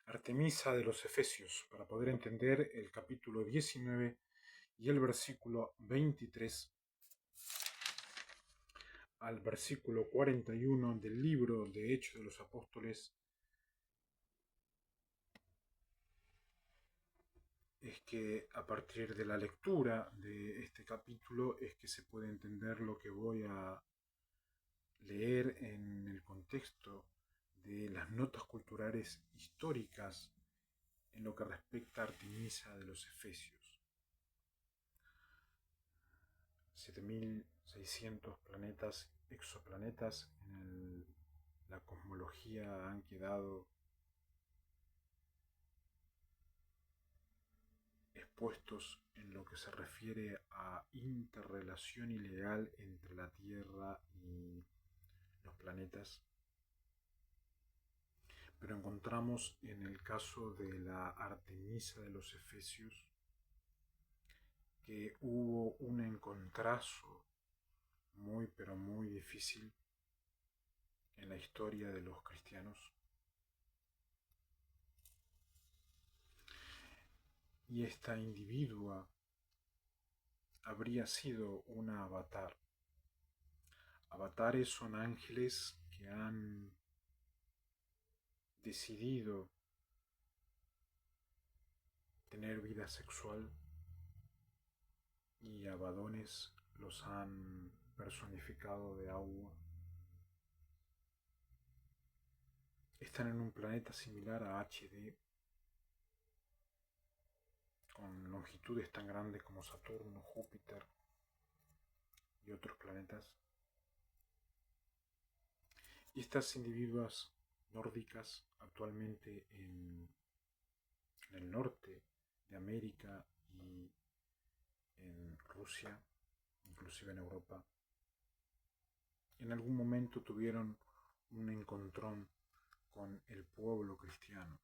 Artemisa de los Efesios, para poder entender el capítulo 19 y el versículo 23 al versículo 41 del libro de Hechos de los Apóstoles, es que a partir de la lectura de este capítulo es que se puede entender lo que voy a leer en el contexto de las notas culturales históricas en lo que respecta a Artemisa de los Efesios. 7600 planetas, exoplanetas en la cosmología han quedado expuestos en lo que se refiere a interrelación ilegal entre la Tierra y los planetas. Pero encontramos en el caso de la Artemisa de los Efesios que hubo un encontrazo muy pero muy difícil en la historia de los cristianos. Y esta individua habría sido una avatar. Avatares son ángeles que han decidido tener vida sexual y abadones los han personificado de agua. Están en un planeta similar a HD, con longitudes tan grandes como Saturno, Júpiter y otros planetas. Y estas individuas nórdicas actualmente en el norte de América y en Rusia, inclusive en Europa, en algún momento tuvieron un encontrón con el pueblo cristiano.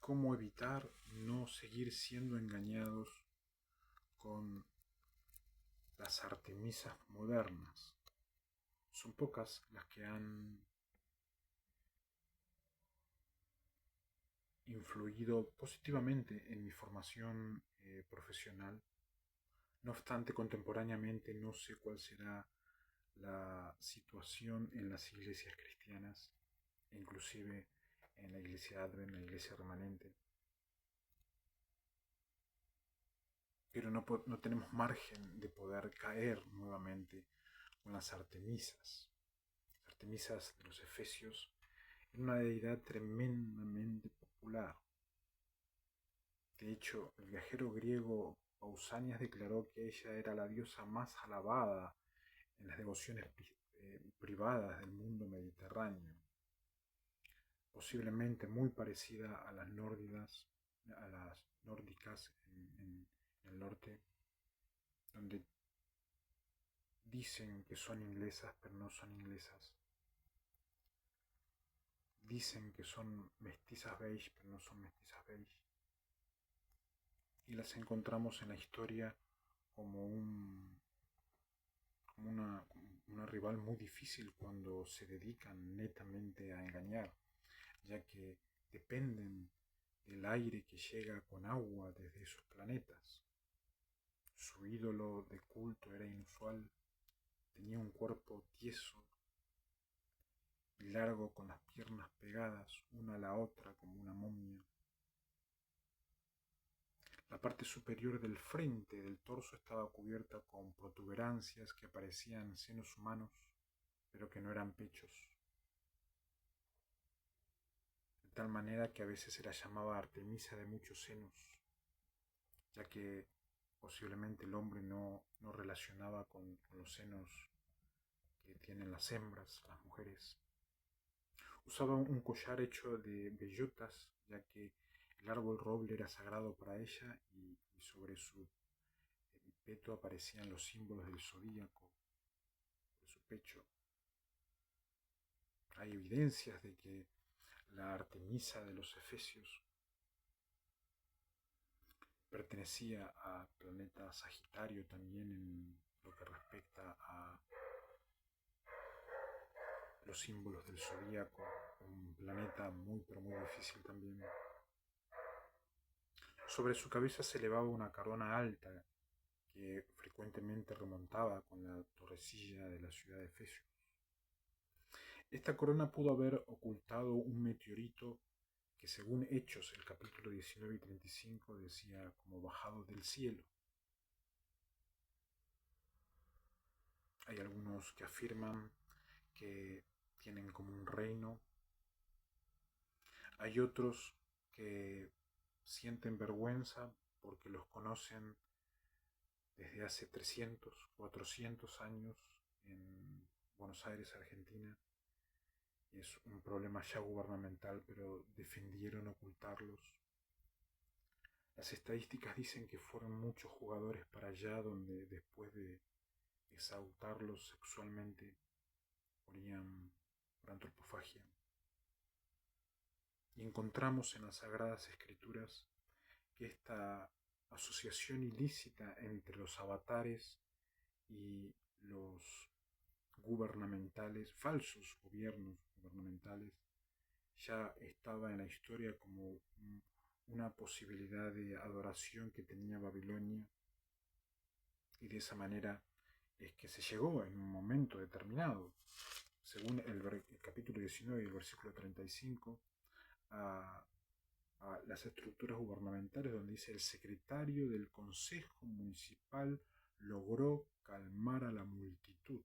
¿Cómo evitar no seguir siendo engañados con las Artemisas modernas? Son pocas las que han influido positivamente en mi formación profesional. No obstante, contemporáneamente no sé cuál será la situación en las iglesias cristianas, inclusive en la iglesia Advent, en la iglesia remanente. Pero no tenemos margen de poder caer nuevamente con las Artemisas. Las Artemisas de los Efesios era una deidad tremendamente popular. De hecho, el viajero griego Pausanias declaró que ella era la diosa más alabada en las devociones privadas del mundo mediterráneo, posiblemente muy parecida a las nórdicas en el norte, donde dicen que son inglesas, pero no son inglesas. Dicen que son mestizas beige, pero no son mestizas beige. Y las encontramos en la historia como una rival muy difícil cuando se dedican netamente a engañar, ya que dependen del aire que llega con agua desde esos planetas. Su ídolo de culto era inusual, tenía un cuerpo tieso y largo con las piernas pegadas una a la otra como una momia. La parte superior del frente del torso estaba cubierta con protuberancias que parecían senos humanos, pero que no eran pechos. De tal manera que a veces se la llamaba Artemisa de muchos senos, ya que posiblemente el hombre no relacionaba con los senos que tienen las hembras, las mujeres. Usaba un collar hecho de bellotas, ya que el árbol roble era sagrado para ella y sobre su peto aparecían los símbolos del zodíaco, de su pecho. Hay evidencias de que la Artemisa de los Efesios pertenecía al planeta Sagitario también en lo que respecta a los símbolos del zodíaco, un planeta muy pero muy difícil también. Sobre su cabeza se elevaba una corona alta que frecuentemente remontaba con la torrecilla de la ciudad de Efesios. Esta corona pudo haber ocultado un meteorito que, según Hechos, el capítulo 19 y 35, decía como bajado del cielo. Hay algunos que afirman que tienen como un reino. Hay otros que sienten vergüenza porque los conocen desde hace 300, 400 años en Buenos Aires, Argentina. Y es un problema ya gubernamental, pero defendieron ocultarlos. Las estadísticas dicen que fueron muchos jugadores para allá donde después de exaltarlos sexualmente morían por antropofagia. Y encontramos en las Sagradas Escrituras que esta asociación ilícita entre los avatares y los gubernamentales, falsos gobiernos gubernamentales, ya estaba en la historia como una posibilidad de adoración que tenía Babilonia, y de esa manera es que se llegó en un momento determinado, según el capítulo 19 y el versículo 35, a las estructuras gubernamentales, donde dice: el secretario del Consejo Municipal logró calmar a la multitud.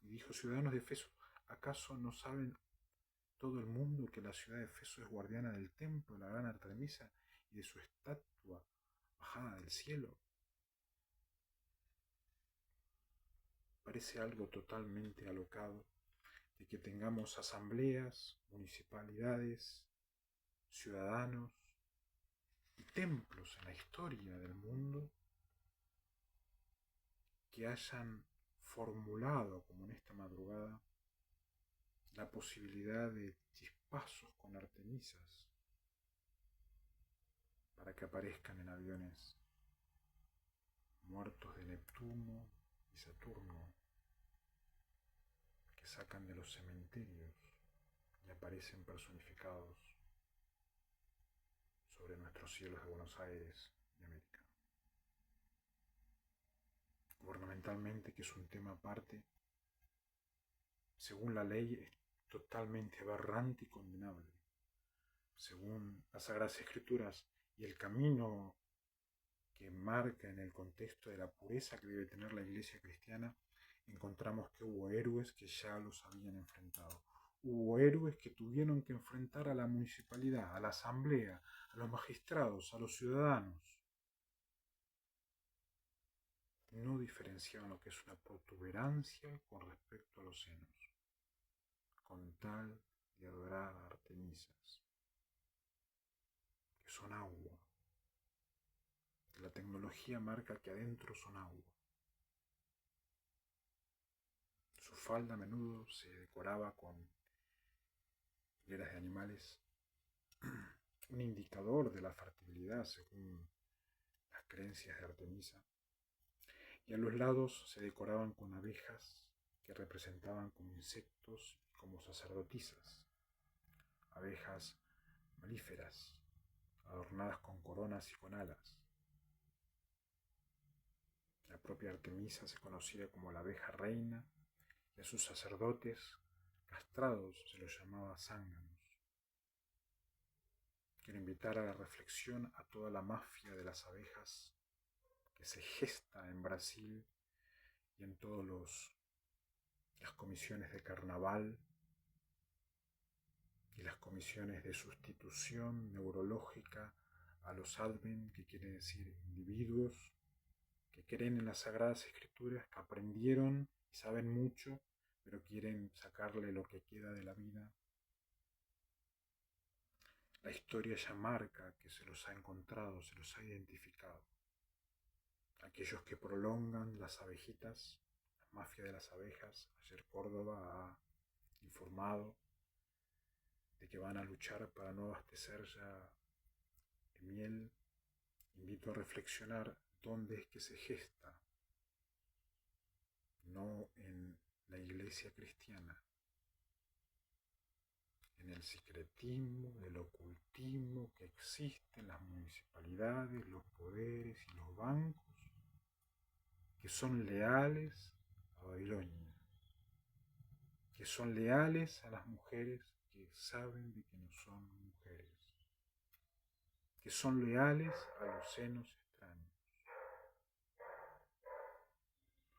Y dijo: ciudadanos de Efeso, ¿acaso no saben todo el mundo que la ciudad de Efeso es guardiana del templo de la gran Artemisa y de su estatua bajada del cielo? Parece algo totalmente alocado de que tengamos asambleas, municipalidades, ciudadanos y templos en la historia del mundo que hayan formulado, como en esta madrugada, la posibilidad de chispazos con artemisas para que aparezcan en aviones muertos de Neptuno y Saturno, que sacan de los cementerios y aparecen personificados sobre nuestros cielos de Buenos Aires y América. Gubernamentalmente, que es un tema aparte, según la ley es totalmente aberrante y condenable. Según las Sagradas Escrituras y el camino que marca en el contexto de la pureza que debe tener la Iglesia cristiana, encontramos que hubo héroes que ya los habían enfrentado. Hubo héroes que tuvieron que enfrentar a la municipalidad, a la asamblea, a los magistrados, a los ciudadanos. No diferenciaban lo que es una protuberancia con respecto a los senos, con tal de adorar a Artemisas, que son agua. La tecnología marca que adentro son agua. Su falda a menudo se decoraba con hileras de animales, un indicador de la fertilidad según las creencias de Artemisa, y a los lados se decoraban con abejas que representaban como insectos y como sacerdotisas, abejas melíferas, adornadas con coronas y con alas. La propia Artemisa se conocía como la abeja reina, y a sus sacerdotes castrados se los llamaba zánganos. Quiero invitar a la reflexión a toda la mafia de las abejas que se gesta en Brasil y en todas las comisiones de carnaval y las comisiones de sustitución neurológica a los adven, que quiere decir individuos que creen en las Sagradas Escrituras, que aprendieron y saben mucho, pero quieren sacarle lo que queda de la vida. La historia ya marca que se los ha encontrado, se los ha identificado. Aquellos que prolongan las abejitas, la mafia de las abejas. Ayer Córdoba ha informado de que van a luchar para no abastecer ya de miel. Invito a reflexionar dónde es que se gesta, no en la iglesia cristiana, en el secretismo, el ocultismo que existe en las municipalidades, los poderes y los bancos, que son leales a Babilonia, que son leales a las mujeres que saben de que no son mujeres, que son leales a los senos extraños.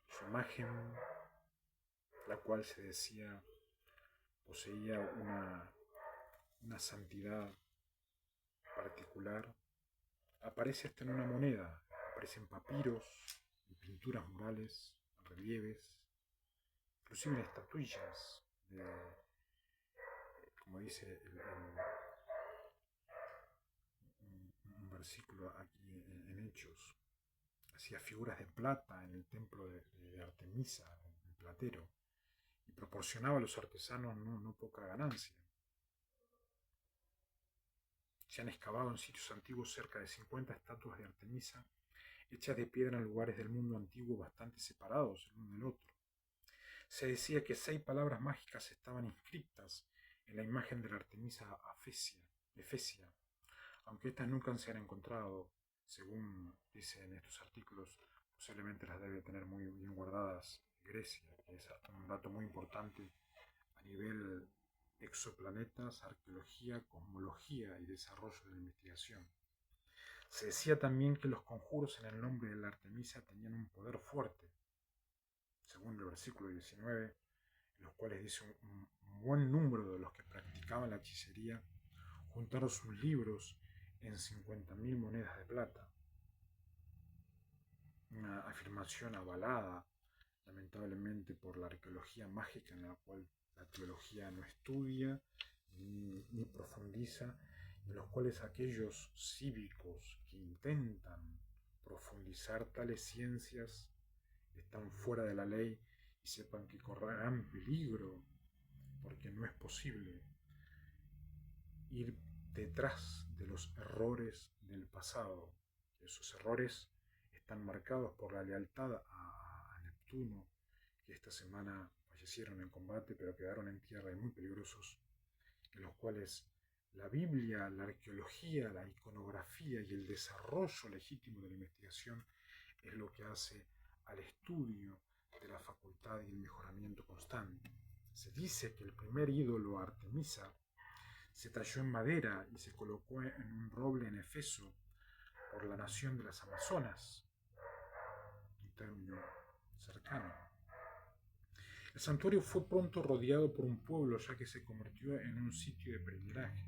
Su imagen, la cual se decía poseía una santidad particular, aparece hasta en una moneda, aparece en papiros, en pinturas murales, en relieves, inclusive en estatuillas, como dice un versículo aquí en Hechos, hacía figuras de plata en el templo de Artemisa, en Platero, y proporcionaba a los artesanos no poca ganancia. Se han excavado en sitios antiguos cerca de 50 estatuas de Artemisa, hechas de piedra en lugares del mundo antiguo bastante separados el uno del otro. Se decía que 6 palabras mágicas estaban inscritas en la imagen de la Artemisa Efesia, aunque estas nunca se han encontrado, según dicen estos artículos. Posiblemente las debe tener muy bien guardadas Grecia, que es un dato muy importante a nivel exoplanetas, arqueología, cosmología y desarrollo de la investigación. Se decía también que los conjuros en el nombre de la Artemisa tenían un poder fuerte, según el versículo 19, en los cuales dice un buen número de los que practicaban la hechicería juntaron sus libros en 50.000 monedas de plata. Una afirmación avalada, lamentablemente, por la arqueología mágica, en la cual la teología no estudia ni profundiza, en los cuales aquellos cívicos que intentan profundizar tales ciencias están fuera de la ley y sepan que correrán peligro, porque no es posible ir detrás de los errores del pasado. Esos errores están marcados por la lealtad a Neptuno, que esta semana fallecieron en combate, pero quedaron en tierra y muy peligrosos, en los cuales la Biblia, la arqueología, la iconografía y el desarrollo legítimo de la investigación es lo que hace al estudio de la facultad y el mejoramiento constante. Se dice que el primer ídolo, Artemisa, se talló en madera y se colocó en un roble en Efeso por la nación de las Amazonas, un término cercano. El santuario fue pronto rodeado por un pueblo, ya que se convirtió en un sitio de peregrinaje.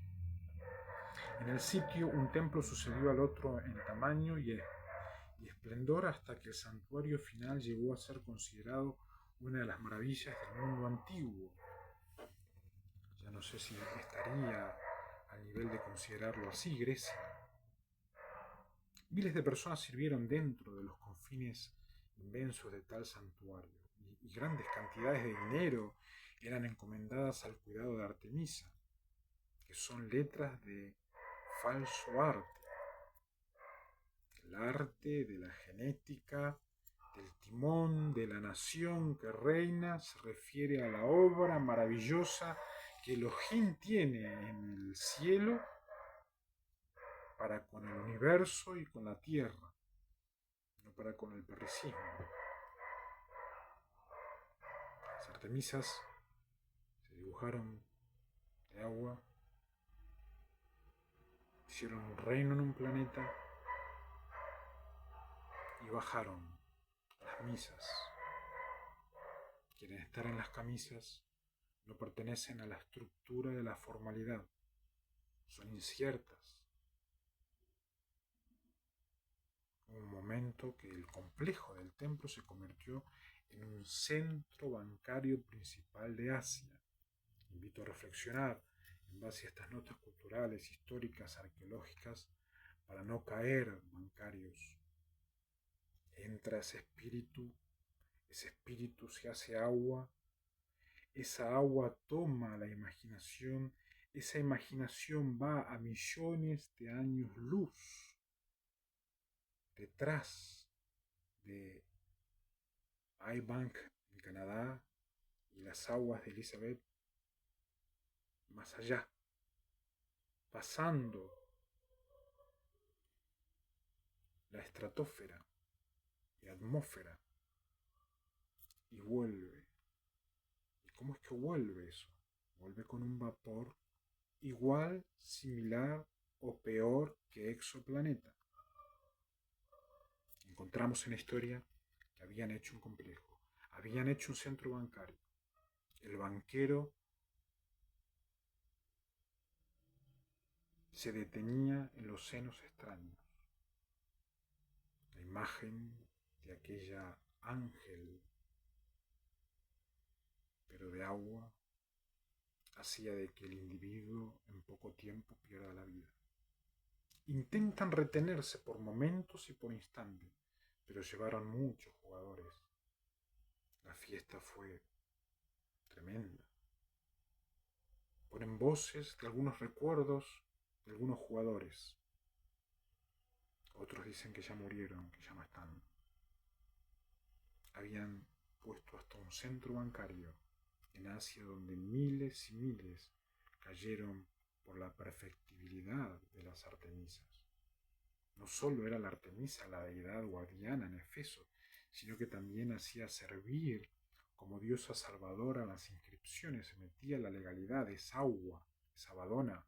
En el sitio un templo sucedió al otro en tamaño y esplendor, hasta que el santuario final llegó a ser considerado una de las maravillas del mundo antiguo. Ya no sé si estaría al nivel de considerarlo así Grecia. Miles de personas sirvieron dentro de los confines inmensos de tal santuario, y grandes cantidades de dinero eran encomendadas al cuidado de Artemisa, que son letras de falso arte. El arte de la genética, del timón, de la nación que reina, se refiere a la obra maravillosa que Elohim tiene en el cielo para con el universo y con la tierra, no para con el perricismo. Las Artemisas se dibujaron de agua, hicieron un reino en un planeta y bajaron las misas. Quieren estar en las camisas, no pertenecen a la estructura de la formalidad, son inciertas. Hubo un momento que el complejo del templo se convirtió en un centro bancario principal de Asia. Invito a reflexionar en base a estas notas culturales, históricas, arqueológicas, para no caer bancarios. Entra ese espíritu se hace agua, esa agua toma la imaginación, esa imaginación va a millones de años luz detrás de iBank en Canadá, y las aguas de Elizabeth más allá, pasando la estratosfera y atmósfera y vuelve. ¿Y cómo es que vuelve eso? Vuelve con un vapor igual, similar o peor que exoplaneta. Encontramos en la historia que habían hecho un complejo, habían hecho un centro bancario. El banquero se detenía en los senos extraños. La imagen de aquella ángel, pero de agua, hacía de que el individuo en poco tiempo pierda la vida. Intentan retenerse por momentos y por instantes, pero llevaron muchos jugadores. La fiesta fue tremenda. Ponen voces de algunos recuerdos de algunos jugadores. Otros dicen que ya murieron, que ya no están. Habían puesto hasta un centro bancario en Asia donde miles y miles cayeron por la perfectibilidad de las Artemisas. No solo era la Artemisa la deidad guardiana en Efeso, sino que también hacía servir como diosa salvadora las inscripciones, se metía la legalidad, esa agua, esa Badona.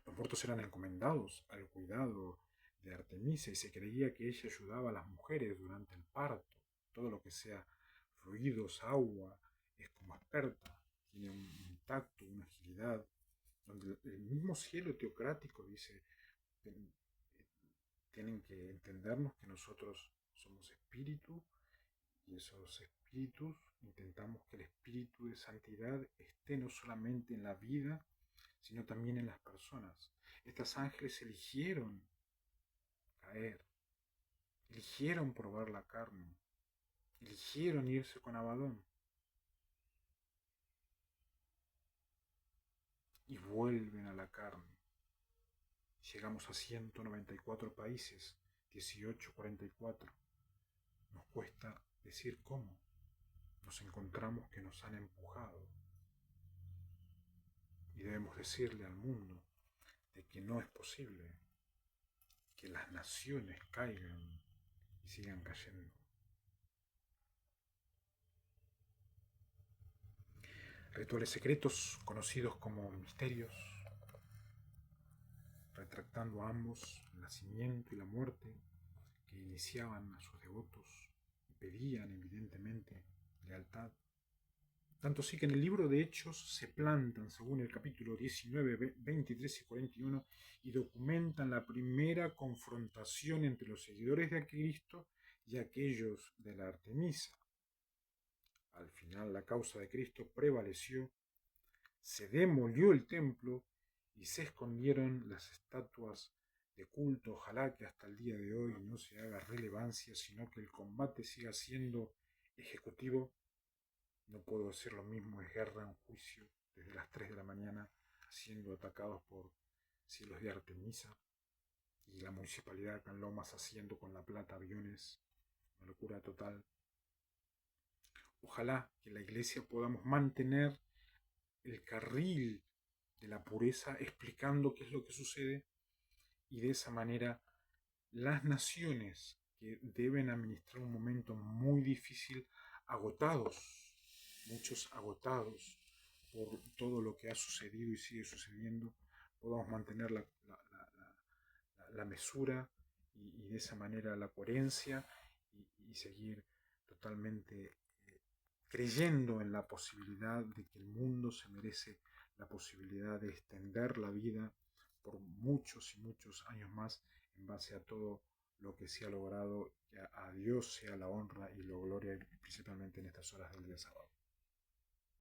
Los muertos eran encomendados al cuidado de Artemisa y se creía que ella ayudaba a las mujeres durante el parto. Todo lo que sea fluidos, agua, es como experta, tiene un tacto, una agilidad, donde el mismo cielo teocrático dice, tienen que entendernos que nosotros somos espíritu y esos espíritus intentamos que el espíritu de santidad esté no solamente en la vida, sino también en las personas. Estas ángeles eligieron caer, eligieron probar la carne, eligieron irse con Abadón y vuelven a la carne. Llegamos a 194 países, 1844. Nos cuesta decir cómo. Nos encontramos que nos han empujado. Y debemos decirle al mundo de que no es posible que las naciones caigan y sigan cayendo. Rituales secretos conocidos como misterios, retractando a ambos el nacimiento y la muerte, que iniciaban a sus devotos y pedían evidentemente lealtad. Tanto sí que en el libro de Hechos se plantan, según el capítulo 19, 23 y 41, y documentan la primera confrontación entre los seguidores de Cristo y aquellos de la Artemisa. Al final la causa de Cristo prevaleció, se demolió el templo y se escondieron las estatuas de culto. Ojalá que hasta el día de hoy no se haga relevancia, sino que el combate siga siendo ejecutivo. No puedo decir lo mismo, es guerra en juicio desde las 3 de la mañana, siendo atacados por cielos de Artemisa y la municipalidad de Can Lomas haciendo con la plata aviones, una locura total. Ojalá que la iglesia podamos mantener el carril de la pureza explicando qué es lo que sucede y de esa manera las naciones que deben administrar un momento muy difícil, agotados, muchos agotados por todo lo que ha sucedido y sigue sucediendo, podamos mantener la mesura y de esa manera la coherencia y seguir totalmente creyendo en la posibilidad de que el mundo se merece la posibilidad de extender la vida por muchos y muchos años más en base a todo lo que se ha logrado. Que a Dios sea la honra y la gloria, principalmente en estas horas del día sábado.